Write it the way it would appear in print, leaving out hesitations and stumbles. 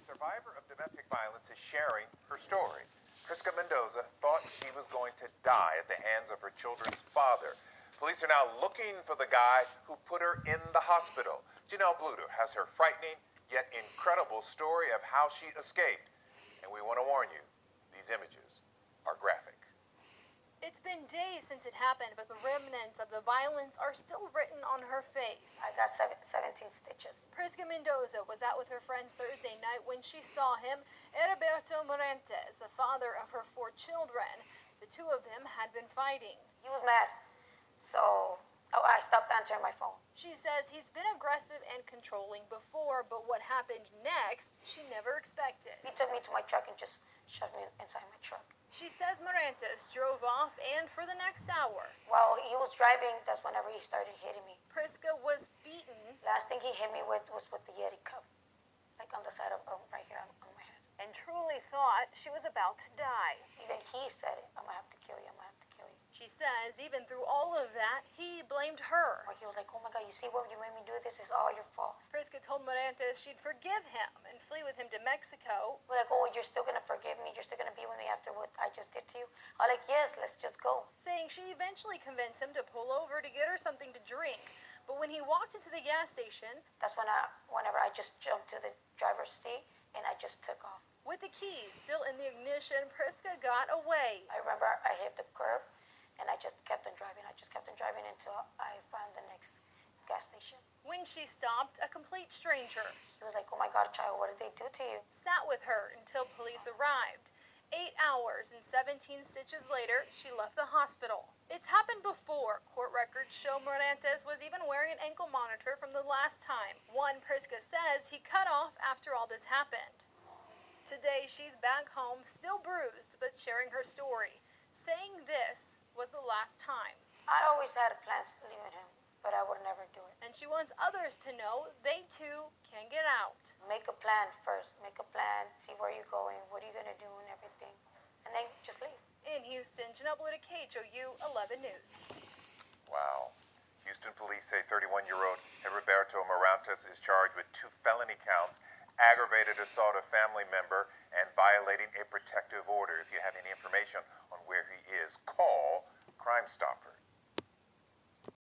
survivor of domestic violence is sharing her story. Prisca Mendoza thought she was going to die at the hands of her children's father. Police are now looking for the guy who put her in the hospital. Janelle Bluter has her frightening yet incredible story of how she escaped. And we want to warn you, these images are graphic. It's been days since it happened, but the remnants of the violence are still written on her face. I got 17 stitches. Prisca Mendoza was out with her friends Thursday night when she saw him, Heriberto Morantes, the father of her 4 children. The two of them had been fighting. He was mad, so I stopped answering my phone. She says he's been aggressive and controlling before, but what happened next, she never expected. He took me to my truck and just shoved me inside my truck. She says Morantes drove off, and for the next hour, While he was driving, that's whenever he started hitting me. Prisca was beaten Last thing he hit me with was with the Yeti cup, like on the side of right here on my head. and truly thought she was about to die. Even he said it, I'm gonna have to kill you, I'm gonna have to kill you. She says even through all of that, he blamed her. Or he was like, oh my God, you see what you made me do? This is all your fault. Prisca told Morantes she'd forgive him and flee with him to Mexico. We're like, oh, you're still gonna forgive me? You're still gonna be with me after what I just did to you? I'm like, yes, let's just go. Saying she eventually convinced him to pull over to get her something to drink. But when he walked into the gas station, That's whenever I just jumped to the driver's seat and I just took off. with the keys still in the ignition, Prisca got away. I remember I hit the curb and I just kept on driving. I just kept on driving until I found the next gas station. When she stopped, a complete stranger He was like, oh my God, child, what did they do to you? sat with her until police arrived. 8 hours and 17 stitches later, she left the hospital. It's happened before. Court records show Morantes was even wearing an ankle monitor from the last time. One Prisca says he cut off after all this happened. Today, she's back home, still bruised, but sharing her story, saying this was the last time. I always had plans leaving him, but I would never do it. And she wants others to know they too can get out. Make a plan first. Make a plan. See where you're going. What are you gonna do and everything, and then just leave. In Houston, Janelle Bluter, KHOU 11 News. Wow. Houston police say 31-year-old Heriberto Morantes is charged with 2 felony counts, aggravated assault of family member, and violating a protective order. If you have any information on where he is, call Crime Stoppers.